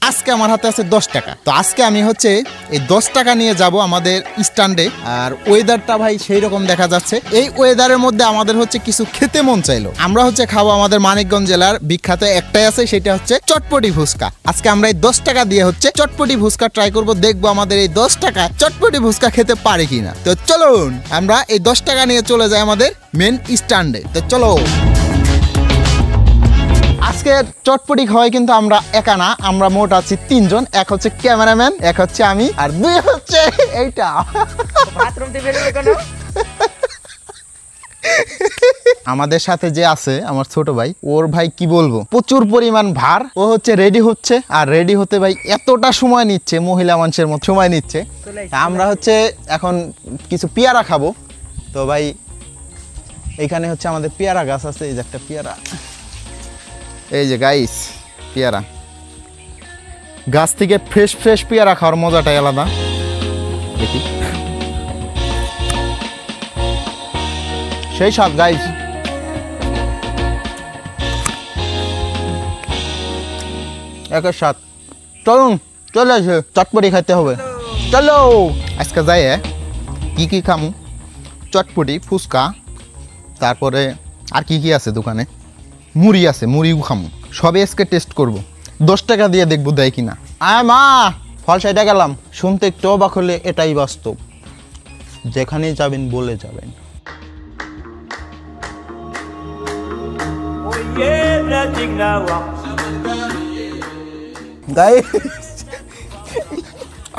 আজকে আমার হাতে আছে 10 টাকা। তো আজকে আমি হচ্ছে এই 10 টাকা নিয়ে যাব আমাদের স্ট্যান্ডে। আর ওয়েদারটা ভাই সেই রকম দেখা যাচ্ছে। এই ওয়েদারের মধ্যে আমাদের হচ্ছে কিছু খেতে মন চাইলো। আমরা হচ্ছে খাবো আমাদের মানিকগঞ্জ জেলার বিখ্যাত একটাই আছে, সেটা হচ্ছে চটপটি ফুচকা। আজকে আমরা এই 10 টাকা দিয়ে হচ্ছে চটপটি ফুচকা ট্রাই করব, দেখবো আমাদের এই 10 টাকা চটপটি ফুচকা খেতে পারে কিনা। তো চলুন আমরা এই 10 টাকা নিয়ে চলে যাই আমাদের মেন স্ট্যান্ডে। তো চলো। আজকে চটপটি খাওয়াই কিন্তু আমরা একা না, আমরা মোট আছি 3 জন। এক হচ্ছে ক্যামেরাম্যান, এক হচ্ছে আমি, আর 2 হচ্ছে এইটা। আমাদের সাথে যে আছে আমার ছোট ভাই, ওর ভাই কি বলবো, প্রচুর পরিমাণ ভার। ও হচ্ছে রেডি হচ্ছে, আর রেডি হতে ভাই এতটা সময় নিচ্ছে, মহিলা মানুষের মতো সময় নিচ্ছে। আমরা হচ্ছে এখন কিছু পেয়ারা খাবো। তো ভাই এইখানে হচ্ছে আমাদের পেয়ারা গাছ আছে, এই যে একটা পেয়ারা, এই যে গাইস পেয়ারা গাছ থেকে ফ্রেশ ফ্রেশ পেয়ারা খাওয়ার মজাটাই আলাদা। দেখি সেই সব গাইস। একের সাথ চলুন, চলে আসে চটপটি খাইতে হবে। চলো আজকে যাই কি কি খামু, চটপটি ফুচকা, তারপরে আর কি কি আছে দোকানে, মুড়ি আছে, মুড়িও খামু, সবে আজকে টেস্ট করব। 10 টাকা দিয়ে দেখবো দেয় কিনা। আয় মা, ফল সাইডে গেলাম। শুনতে একটু অবাক হলে এটাই বাস্তব, যেখানেই যাবেন বলে যাবেন।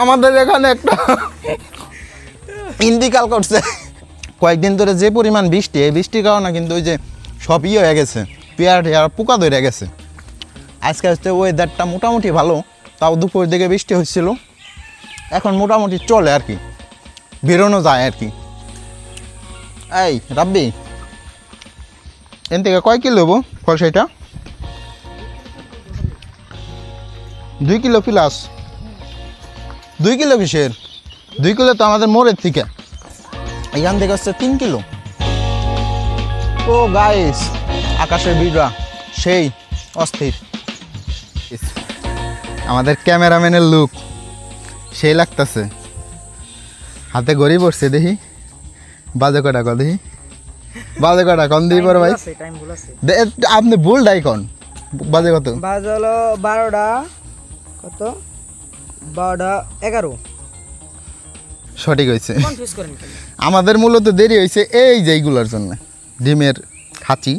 আমাদের এখানে একটা ইন্দিকাল করছে। কয়েকদিন ধরে যে পরিমাণ বৃষ্টি, এই বৃষ্টির কারণে কিন্তু ওই যে সব হয়ে গেছে, পেয়ারা পোকা ধরে গেছে। আজকে হচ্ছে ওয়েদারটা মোটামুটি ভালো, তাও দুপুর দিকে বৃষ্টি হচ্ছিল, এখন মোটামুটি চলে আর কি, বেরোনো যায় আর কি। এই রাব্বি, এন থেকে কয় কিলো হবো ফল সেটা? 2 কিলো প্লাস। 2 কিলো কিসের? 2 কিলো তো আমাদের মোড়ের থেকে, এখান থেকে হচ্ছে 3 কিলো। ও গাইস, আকাশের বিড়া সেই অস্থির। আমাদের ক্যামেরাম্যানের লুক সেই লাগতেছে। হাতে ঘড়ি পড়ছে, দেখি বাজে কটা কন, দেখি বাজে কটা কন দিই পর ভাই। আপনি ভুলটাই কন, বাজে কত? বাজে হলো 12টা, কত 12টা 11। সঠিক হয়েছে। আমাদের মূলত দেরি হয়েছে এই যে এইগুলোর জন্য, ডিমের খাঁচি।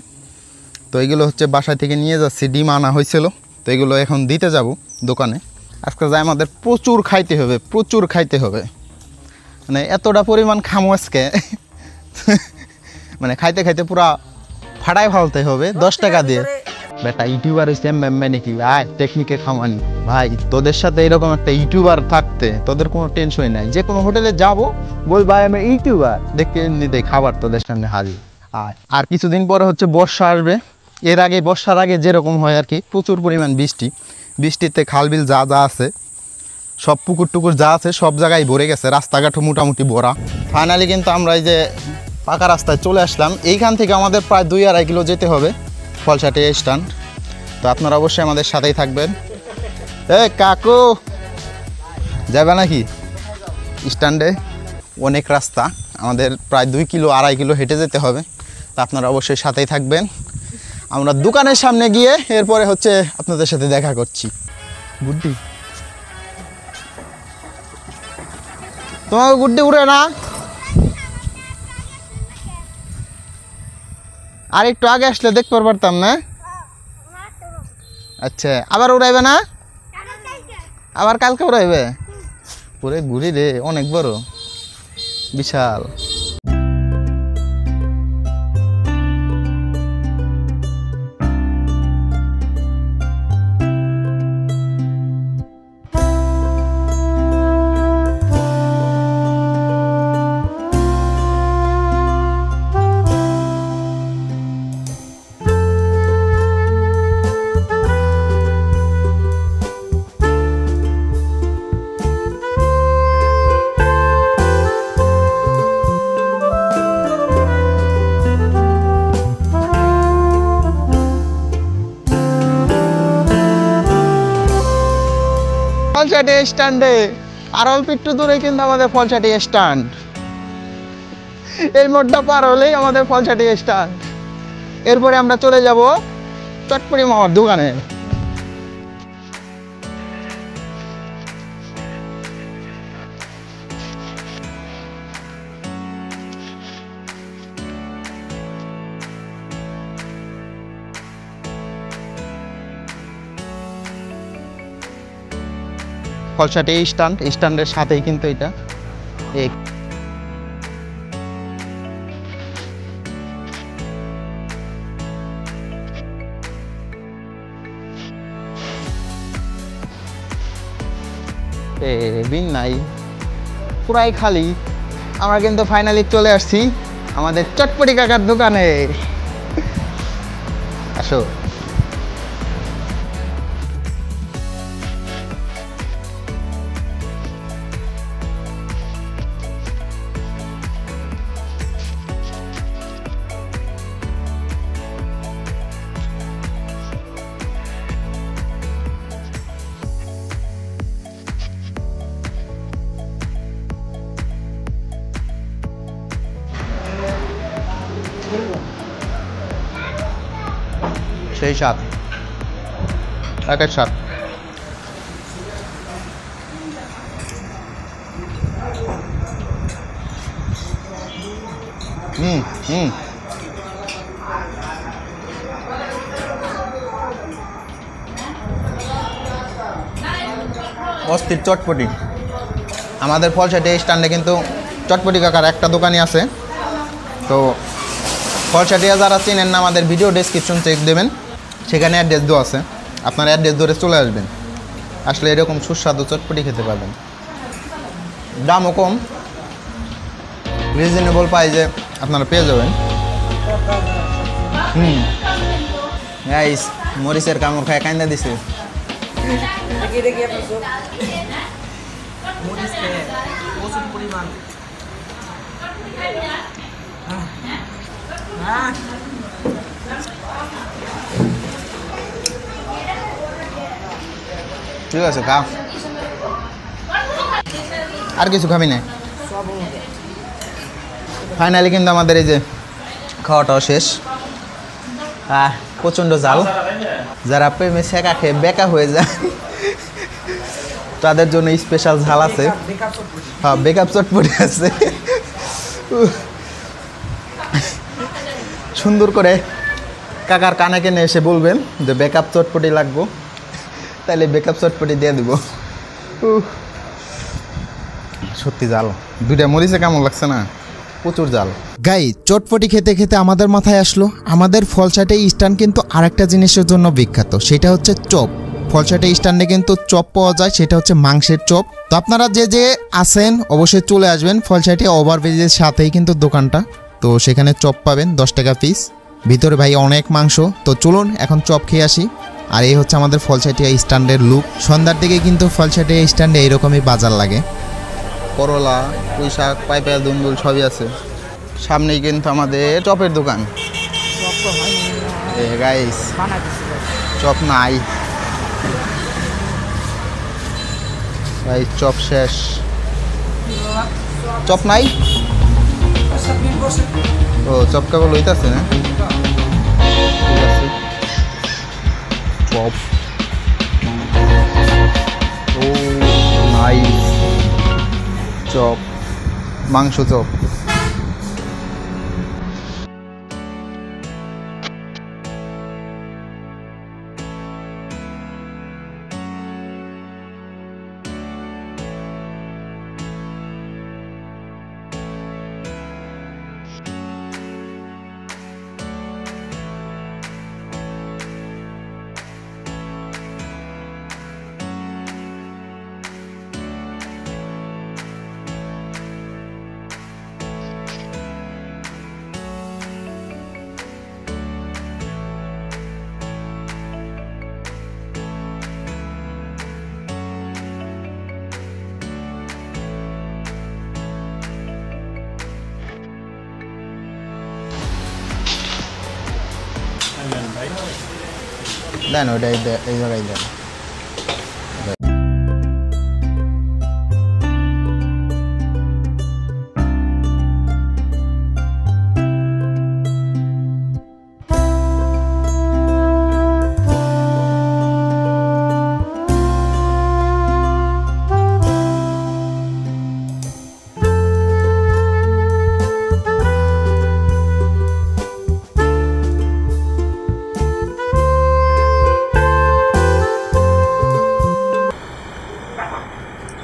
তো এইগুলো হচ্ছে বাসা থেকে নিয়ে যাচ্ছি, ডিম আনা হয়েছিল, তো এগুলো এখন দিতে যাব দোকানে। আজকে যাই আমাদের প্রচুর খাইতে হবে, প্রচুর খাইতে হবে, মানে এতটা পরিমাণ খামো আজকে মানে খাইতে খাইতে পুরা ফাটাই ফেলতে হবে 10 টাকা দিয়ে। বেটা ইউটিউবার হচ্ছে নাকি ভাই, টেকনিকে খামানি ভাই। তোদের সাথে এরকম একটা ইউটিউবার থাকতে তোদের কোনো টেনশনই নাই। যে কোনো হোটেলে যাবো, বল ভাই আমি ইউটিউবার, দেখে নিতে খাবার তোদের সামনে হাজির। আর কিছুদিন পরে হচ্ছে বর্ষা আসবে। এর আগে, বর্ষার আগে যেরকম হয় আর কি, প্রচুর পরিমাণ বৃষ্টি, বৃষ্টিতে খালবিল যা যা আছে, সব পুকুর টুকুর যা আছে সব জায়গায় ভরে গেছে, রাস্তাঘাটও মোটামুটি ভরা। ফাইনালি কিন্তু আমরা এই যে পাকা রাস্তায় চলে আসলাম। এইখান থেকে আমাদের প্রায় 2-2.5 কিলো যেতে হবে ফলসাটি স্ট্যান্ড। তো আপনারা অবশ্যই আমাদের সাথেই থাকবেন। কাকু যাবে নাকি স্ট্যান্ডে? অনেক রাস্তা, আমাদের প্রায় 2-2.5 কিলো হেঁটে যেতে হবে। তো আপনারা অবশ্যই সাথেই থাকবেন। আমরা দোকানের সামনে গিয়ে এরপরে হচ্ছে আপনাদের সাথে দেখা করছি। গুড্ডি, তোমাকে গুড্ডি উড়ে না? আর একটু আগে আসলে দেখতে পারতাম না। আচ্ছা, আবার উড়াইবে না? আবার কালকে উড়াইবে? পুরে ঘুরি রে, অনেক বড়, বিশাল। ফলসাটি স্ট্যান্ডে আর অল্প একটু দূরে কিন্তু আমাদের ফলসাটি স্ট্যান্ড। এই মোড়টা পার হলেই আমাদের ফলসাটি স্ট্যান্ড। এরপরে আমরা চলে যাব চটপটি মামার দোকানে। ফলসাটি স্ট্যান্ডের সাথেই কিন্তু এটা বিন নাই, পুরাই খালি। আমরা কিন্তু ফাইনালি চলে আসছি আমাদের চটপটি কাকার দোকানে। আসো। সেই স্বাদ, একের স্বাদ। অস্থির চটপটি। আমাদের ফলসাটি স্ট্যান্ডে কিন্তু চটপটি কাকার একটা দোকানই আছে। তো ফলসাটিয়া যারা চেনেন না, আমাদের ভিডিও ডেসক্রিপশন চেক দেবেন, সেখানে অ্যাড্রেস দেওয়া আছে। আপনার অ্যাড্রেস ধরে চলে আসবেন, আসলে এরকম সুস্বাদু চটপটি খেতে পারবেন। দামও কম, রিজনেবল প্রাইসে আপনারা পেয়ে যাবেন। গাইস, মরিচের কামড় খায় কান্দা দিছে। ঠিক আছে, খা। আর কিছু খাবি না? ফাইনালি কিন্তু আমাদের এই যে খাওয়াটাও শেষ। প্রচণ্ড জাল। যারা প্রেমে শেখা খেয়ে বেকা হয়ে যায় তাদের জন্য স্পেশাল ঝাল আছে। হ্যাঁ, বেকআপ চটপটি আছে। সুন্দর করে কাকার কানে কেনে এসে বলবেন যে বেকআপ চটপটি লাগবো, তাহলে বেকআপ চটপটি দিয়ে দিব। সত্যি জাল। দুইটা মরিচে কেমন লাগছে না? প্রচুর জাল। গাই, চটপটি খেতে খেতে আমাদের মাথায় আসলো আমাদের ফলসাটি স্ট্যান্ড কিন্তু আরেকটা জিনিসের জন্য বিখ্যাত, সেটা হচ্ছে চপ। ফলসাটি স্ট্যান্ডে কিন্তু চপ পাওয়া যায়, সেটা হচ্ছে মাংসের চপ। তো আপনারা যে যে আসেন অবশ্যই চলে আসবেন। ফলসাটি ওভারব্রিজের সাথেই কিন্তু দোকানটা, তো সেখানে চপ পাবেন 10 টাকা পিস। ভিতরে ভাই অনেক মাংস। তো চলুন এখন চপ খেয়ে আসি। আর এই হচ্ছে আমাদের ফলসাটিয়া স্ট্যান্ডের লুক। সন্ধ্যার দিকে কিন্তু ফলসাটিয়া স্ট্যান্ডে এইরকমই বাজার লাগে। করলা, পুঁই শাক, পাইপের দুন্দুল সবই আছে। সামনেই কিন্তু আমাদের চপের দোকান। গাইস, চপ নাই ভাই, চপ শেষ। চপ নাই? ও, চপ কেবল লইতেছে না? ঠিক আছে, চপ। ও নাইস, চপ, মাংস চপ। দেন ওইটা এই জায়গায় দেন।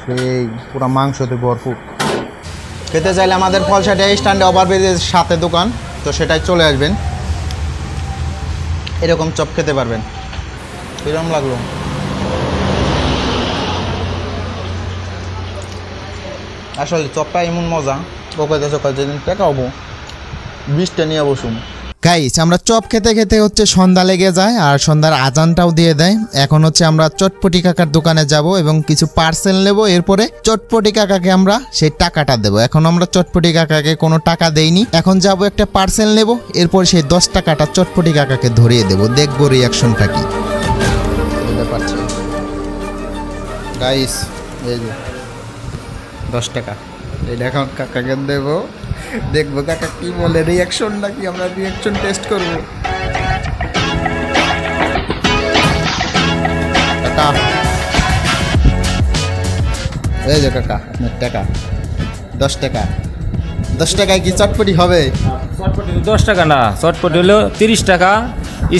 সেই পুরো মাংসতে ভরপুর। খেতে চাইলে আমাদের ফলসাটে স্ট্যান্ডে ওভারব্রিজের সাথে দোকান, তো সেটাই চলে আসবেন, এরকম চপ খেতে পারবেন। কিরকম লাগলো? আসলে চপটা এমন মজা, ওকে যেদিন টেকাবো 20টা নিয়ে বসুন। গাইস আমরা চপ খেতে খেতে হচ্ছে সন্ধ্যা লেগে যায় আর সন্ধ্যার আজানটাও দিয়ে দেয়। এখন হচ্ছে আমরা চটপটি কাকার দোকানে যাব এবং কিছু পার্সেল নেব, এরপরে চটপটি কাকাকে আমরা সেই টাকাটা দেব। এখন আমরা চটপটি কাকাকে কোনো টাকা দেইনি, এখন যাব একটা পার্সেল নেব, এরপর সেই 10 টাকাটা চটপটি কাকাকে ধরিয়ে দেব, দেখবো রিয়াকশনটা কি। গাইস এই যে 10 টাকা, এটা এখন কাকাকে দেবো, দেখবো কাকা কি বলে, রিয়াকশন নাকি আমরা রিয়াকশন টেস্ট করবো। কাকা এই যে কাকা আপনার টাকা 10 টাকা। 10 টাকায় কি চটপটি হবে? চটপটি 10 টাকা না, চটপটি হলো 30 টাকা,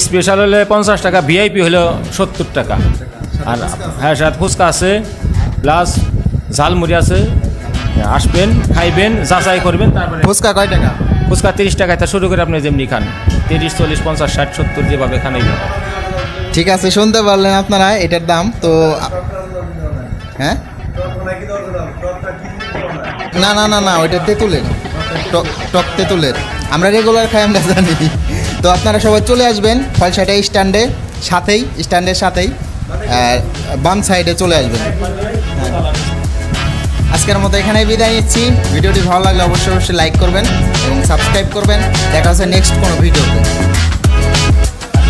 স্পেশাল হলে 50 টাকা, ভিআইপি হলো 70 টাকা। আর হ্যাঁ সাথে ফুচকা আছে, প্লাস ঝালমুড়ি আছে। আসবেন, খাইবেন, যাচাই করবেন, তারপরে। ফুচকা কয় টাকা? ফুচকা 30 টাকায় তা শুরু করে আপনি যেমনি খান, 30, 40, 50, 60, 70 যেভাবে খান এই। ঠিক আছে, শুনতে পারলেন আপনারা এটার দাম। তো হ্যাঁ না না না না, ওইটা তেঁতুলের, টক তেঁতুলের, আমরা রেগুলার খাই, আমরা জানি। তো আপনারা সবাই চলে আসবেন ফলসাটে স্ট্যান্ডের সাথেই বাম সাইডে চলে আসবেন। আজকের মতো এখানেই বিদায় নিচ্ছি। ভিডিওটি ভালো লাগলে অবশ্যই লাইক করবেন এবং সাবস্ক্রাইব করবেন। দেখা হচ্ছে নেক্সট কোনো ভিডিওতে।